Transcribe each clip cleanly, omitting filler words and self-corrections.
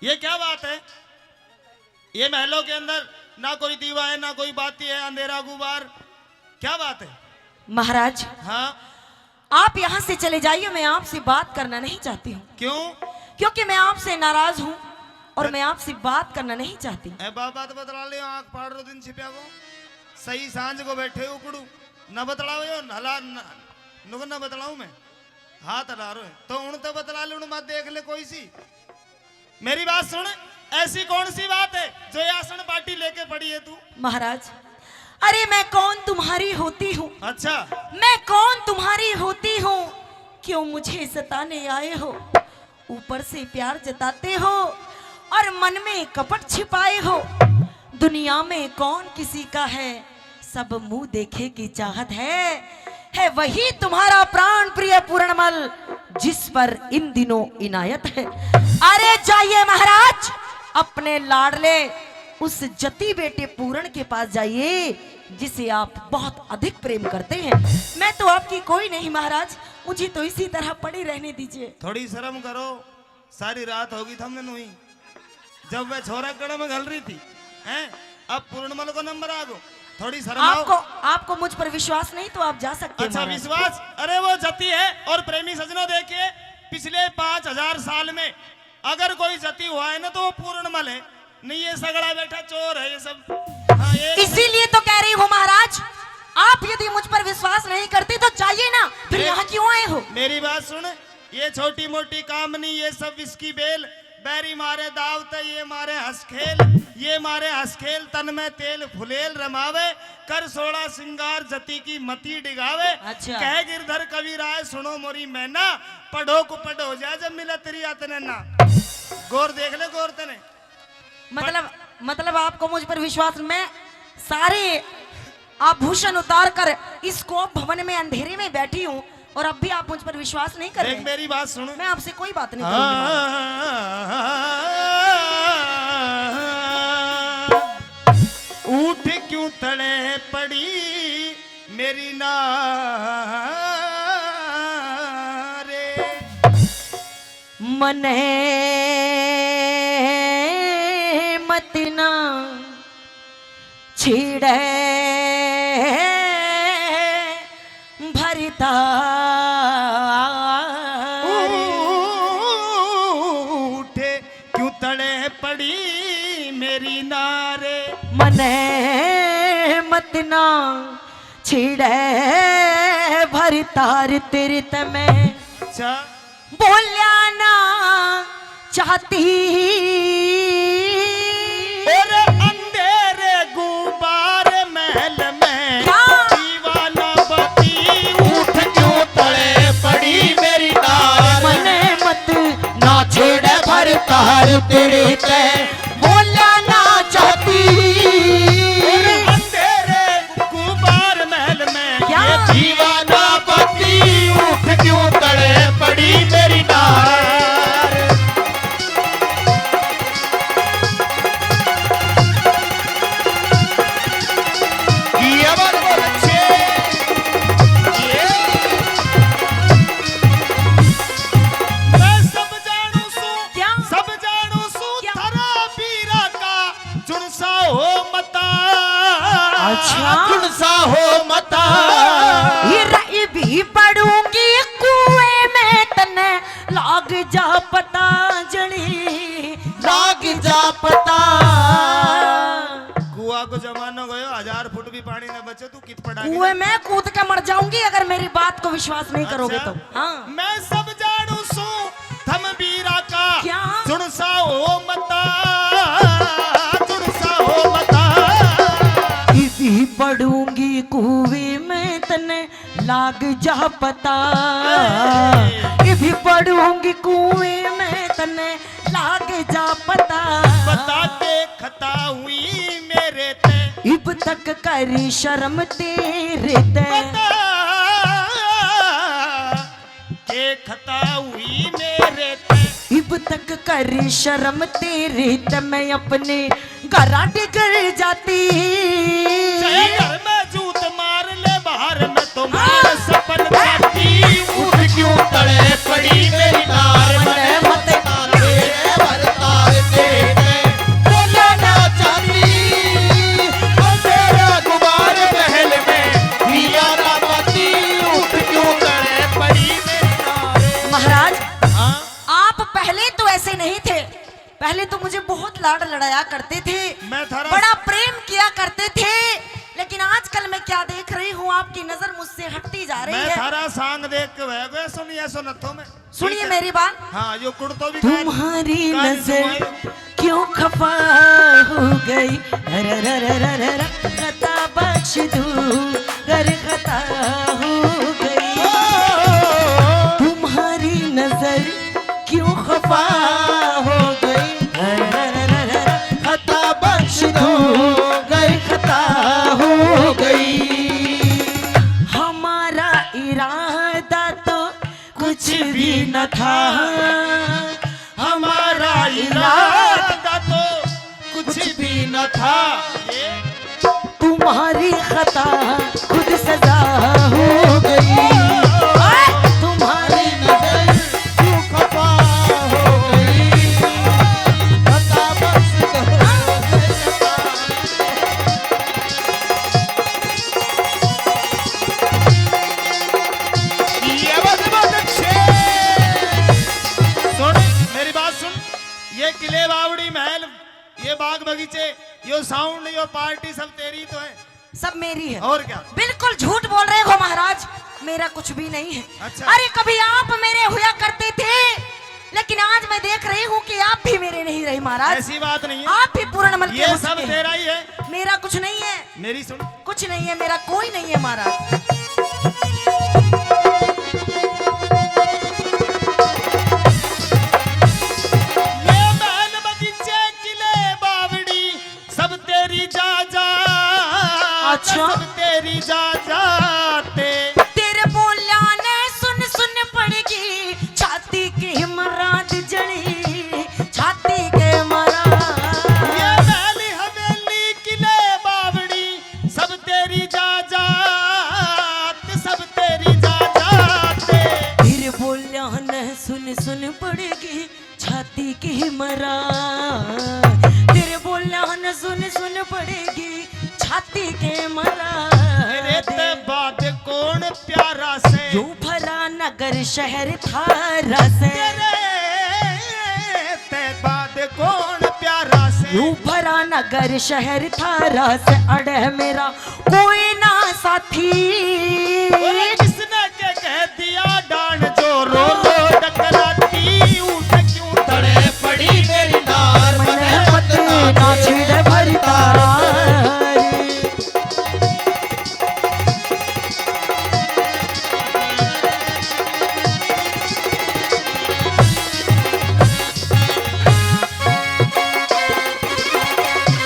ये क्या बात है? ये महलों के अंदर ना कोई दीवा है ना कोई बाती है, अंधेरा गुबार, क्या बात है? महाराज हाँ आप यहाँ से चले जाइए, मैं आपसे बात करना नहीं चाहती हूँ। क्यों? क्योंकि मैं आपसे नाराज हूँ और मैं आपसे बात करना नहीं चाहती। ए बाबा तो बतला ले, आंख फाड़ रो दिन छिपिया को सही सांझ को बैठे उकड़ू न बतलाओ यो नला नुग न बतलाऊं मैं हाथ हला रो तो उन तो बतला ले, उन मत देख ले कोई सी। मेरी बात सुन, ऐसी कौन सी बात है जो ये आसन पार्टी लेके पड़ी है तू? महाराज अरे मैं कौन तुम्हारी होती हूँ? अच्छा मैं कौन तुम्हारी होती हूँ? क्यों मुझे सताने आए हो? ऊपर से प्यार जताते हो और मन में कपट छिपाए हो। दुनिया में कौन किसी का है, सब मुंह देखे की चाहत है वही तुम्हारा प्राण प्रिय पूर्णमल, जिस पर इन दिनों इनायत है। अरे जाइए महाराज, अपने लाडले उस जति बेटे पूरण के पास जाइए जिसे आप बहुत अधिक प्रेम करते हैं। मैं तो आपकी कोई नहीं महाराज, मुझे तो इसी तरह पड़ी रहने दीजिए। थोड़ी शर्म करो, सारी रात होगी हमने नुई जब वह छोरा गड़ा में घल रही थी हैं, अब पूर्णमल को नंबर आ गो, थोड़ी शर्म आओ। आपको मुझ पर विश्वास नहीं तो आप जा सकते हैं। अच्छा विश्वास? अरे वो जति है। और प्रेमी सजनों देखिए, पिछले 5000 साल में अगर कोई जति हुआ है ना तो वो पूर्णमल है, नहीं ये सगड़ा बैठा चोर है ये सब। हाँ, इसीलिए तो कह रही हूँ महाराज, आप यदि मुझ पर विश्वास नहीं करते तो जाइए ना, फिर यहाँ क्यों आए हो? मेरी बात सुन, ये छोटी मोटी काम नहीं, ये सब इसकी बेल बैरी मारे दावत, ये मारे हंसखेल, ये मारे हंसखेल तन में तेल फुलेल रमावे, कर सोड़ा सिंगार जति की मती डिगावे। अच्छा। कह गिरधर कवि राय सुनो मोरी मैना, पढ़ो को पढ़ो जा जब मिला तेरी आतने ना। गौर देख ले गौर तने। मतलब आपको मुझ पर विश्वास? मैं सारे आभूषण उतार कर इस कोप भवन में अंधेरे में बैठी हूँ और अब भी आप मुझ पर विश्वास नहीं कर रहे। मेरी बात सुनो, मैं आपसे कोई बात नहीं करूंगी। उठ क्यों तड़े पड़ी मेरी नारे, मने मत ना छेड़े भरता, उठे क्यों तड़े पड़ी मेरी नारे, मने मत ना छेड़े भरतार तेरे तमे। अच्छा बोलिया ना चाहती अरे अंधेरे गुबार महल में दीवाना बती, उठ क्यों तड़े पड़ी मेरी नार, मने मत ना छेड़े भर तार तेरे ते, बोला ना चाहती अंधेरे गुबार महल में क्या? ये दीवाना पति, उठ क्यों तड़े पड़ी मेरी नार। ये आवाज बहुत अच्छे, ये मैं सब जानू सू, क्या? सब जानू सू क्या? थारा पीरा का जुनसा हो मता। अच्छा? गुण सा हो मता, ये रही भी पढ़ूंगी कुएं में तने लाग जा पता जड़ी, लाग जा पता। कुआ को जमाना गयो, 1000 फुट भी पानी न बचे, तू कित पड़ा कुएं में कूद के मर जाऊंगी अगर मेरी बात को विश्वास नहीं करोगे तो। हाँ मैं सब जानू सू थम बीरा का क्या? जुनसा हो मता, जुनसा हो मता। इसी पढ़ूंगी कुएं में तने लाग जा पता, ये भी पढ़ूंगी कुएं में तने लाग जा पता। बता के खता हुई मेरे ते, इब तक करी शर्म तेरे ते, बता के खता हुई मेरे ते, इब तक करी शर्म तेरे ते। मैं अपने घर डिगर जाती, चाहे घर में जूत मार ले बाहर में तुम्हारे सपन खाती। उठ क्यों तड़े पड़ी मेरी नार, मने मत तेरे भर तार जैसे नहीं थे। पहले तो मुझे बहुत लाड लड़ाया करते थे, मैं थारा बड़ा प्रेम किया करते थे, लेकिन आजकल मैं क्या देख रही हूँ, आपकी नजर मुझसे हटती जा रही मैं है। थारा सांग देख के वह गए सुनिए सुनथो में। सुनिए मेरी बात। हाँ यो कुड़तो भी तुम्हारी कान नजर सुनाई। क्यों खफा हो गई, खता बख्श दूं गर खता हो गई। तुम्हारी नजर क्यों खफा हो गई, खता बख्श दूं गर खता हो गई। हमारा इरादा तो कुछ भी न था, हमारा इरादा तो कुछ भी न था। ये तुम्हारी खता खुद सजा हो गई। तुम्हारी नजर क्यों खफा हो गई, खता बख्श दूं गर खता। ये बहुत अच्छे। सुन मेरी बात सुन, ये किले बावड़ी महल, ये बाग बगीचे, यो साउंड, यो पार्टी सब तेरी तो है। सब मेरी है। और क्या? बिल्कुल झूठ बोल रहे हो महाराज, मेरा कुछ भी नहीं है। अच्छा। अरे कभी आप मेरे हुआ करते थे, लेकिन आज मैं देख रही हूँ कि आप भी मेरे नहीं रहे महाराज। ऐसी बात नहीं है, आप भी पूर्णमल के ये हो सब चुके हैं। तेरा ही है। मेरा कुछ नहीं है, मेरी सुन, कुछ नहीं है, मेरा कोई नहीं है महाराज। ये महल बगीचे किले बावड़ी सब तेरी जा जा। अच्छा। सब तेरी जा जाते। तेरे बोलिया ने सुन सुन पड़ेगी, छाती की मराद जड़ी, छाती के मरा। ये महल हवेली किले बावड़ी सब तेरी जा जात, सब तेरी जा जाते। तेरे बोलिया ने सुन सुन पड़ेगी, छाती की मरा। तेरे बोलिया ने सुन पड़ेगी, छाती के मरा। तेरे ते बाद कौन प्यारा से, यूं भरा नगर शहर थारा से, तेरे ते बाद कौन प्यारा से। यूं भरा नगर शहर थारा से, अड़े मेरा कोई ना साथी। ओए किसने के कह दिया डांड जो रो रो डकराती, उठ क्यों तड़े पड़ी मेरी नार मन मत ना छिड़ भरता।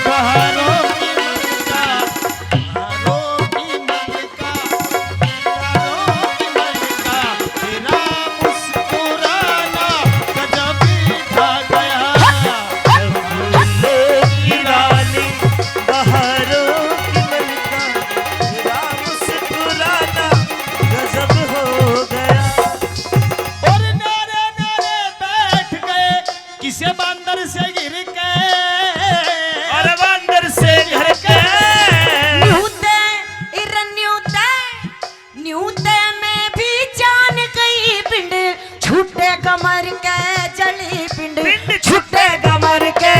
बहारों की मलिका, बहारों की मलिका, बहारों की मलिका, तेरा मुस्कुराना गजब ढा गया। फूलों की रानी, बहारों की मलिका, तेरा मुस्कुराना गजब हो गया। और नारे नारे बैठ गए किसे बंदर से गिर के, अरे बंदर से गिर के। न्यूते में भी जान गई पिंड, छूटे कमर के जली पिंड, छूटे कमर के।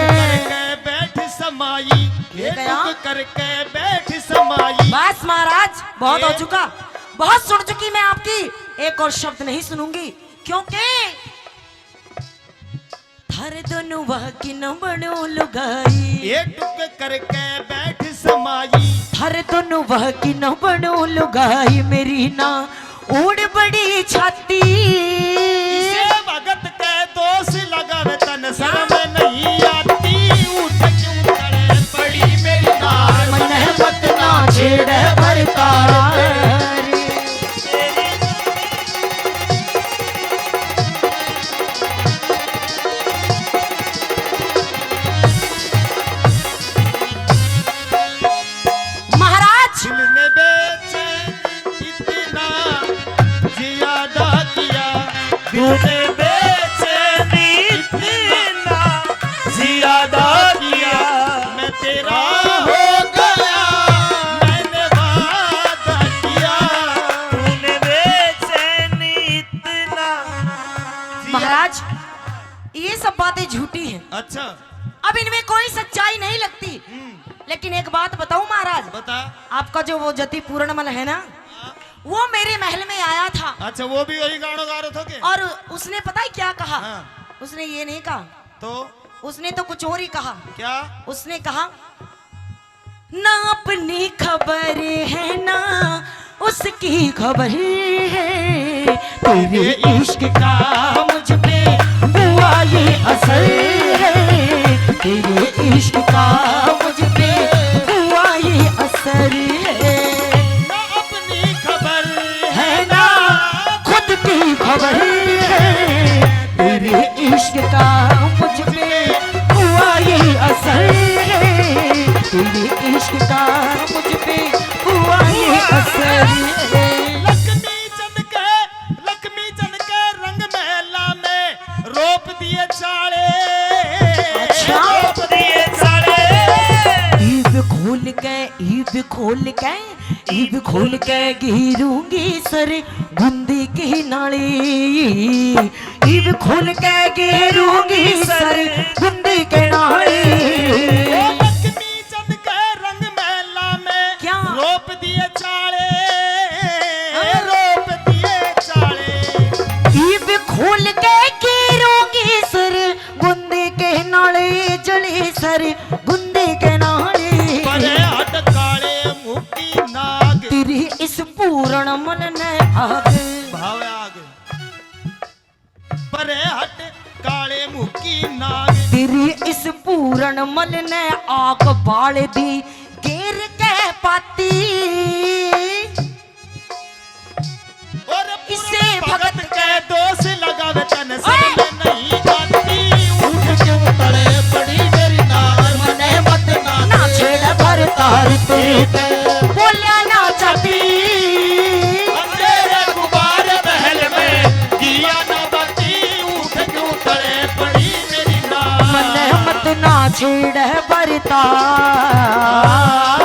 करके बैठ समाई, ये गया? टुक करके बैठ समाई। बस महाराज बहुत हो चुका, बहुत सुन चुकी मैं आपकी, एक और शब्द नहीं सुनूंगी, क्योंकि थारे दोनों वह की न बनो लुगाई। ये टुक करके बैठ समाई। थारे दोनों वह की न बनो लुगाई, मेरी ना उड़ बड़ी छाती। इसे भगत के दोष लगावे तन शर्म नहीं आती, उठ क्यों तड़े पड़ी मेरी नार मन मत ना छेड़ भरता। महाराज दिल ने बेचैन इतना ज्यादा किया, दिल ने बेचैन इतना ज्यादा किया। मैं तेरा हो गया, मैंने वादा किया, तूने बेचैन इतना। महाराज ये सब बातें झूठी हैं। अच्छा। अब इनमें कोई सच्चाई नहीं लगती। लेकिन एक बात बताऊं महाराज, बता। आपका जो वो जति पूर्णमल है ना, वो मेरे महल में आया था। अच्छा, वो भी वही गानो गा रहे थे के? और उसने पता है क्या कहा? हाँ। उसने ये नहीं कहा, तो उसने तो कुछ और ही कहा। क्या? उसने कहा ना अपनी खबर है ना उसकी खबर है, तेरे इश्क का मुझ पे हुआ ये असर है, तेरे इश्क का मुझ पे हुआ ये असर है। ना अपनी खबर है ना खुद की खबर है, तेरे इश्क का मुझ पे हुआ ये असर है, तेरे इश्क का मुझ पे हुआ ये असर है। लक्ष्मी चंद के रंग महला में रोप दिए चाले। अच्छा। रोप दिए चाले। ईब खोल के ईब खोल के ईब खोल के गिरूंगी सर गुंदी की नाली, ईब खोल के गिरूंगी सर गुंदी के नाली। लक्ष्मी चंद के रंग महला में क्या? रोप दिए चाले। रोप दिए चाले। ईब खोल के गिरूंगी सर गुंदी के नाले, जली सर गुंदी के नाले। परे हट काले मुंह की नाग। तेरी इस पूर्ण मन ने आग भावे आगे। परे हट काले मुंह की नाग। तेरी इस पूर्ण मन ने आग बाल दी घेर के पाती, और इसे भगत के दोष लगावे तन सब में नहीं जाती। उठ क्यों तड़े पड़ी मेरी नार मने मत ना छेड़ भर तार तेरे बोलिया ना चाहती। अंधेरे गुब्बारे महल में दिया न बत्ती। उठ क्यों तड़े पड़ी मेरी नार मन मत ना छेड़ भर तार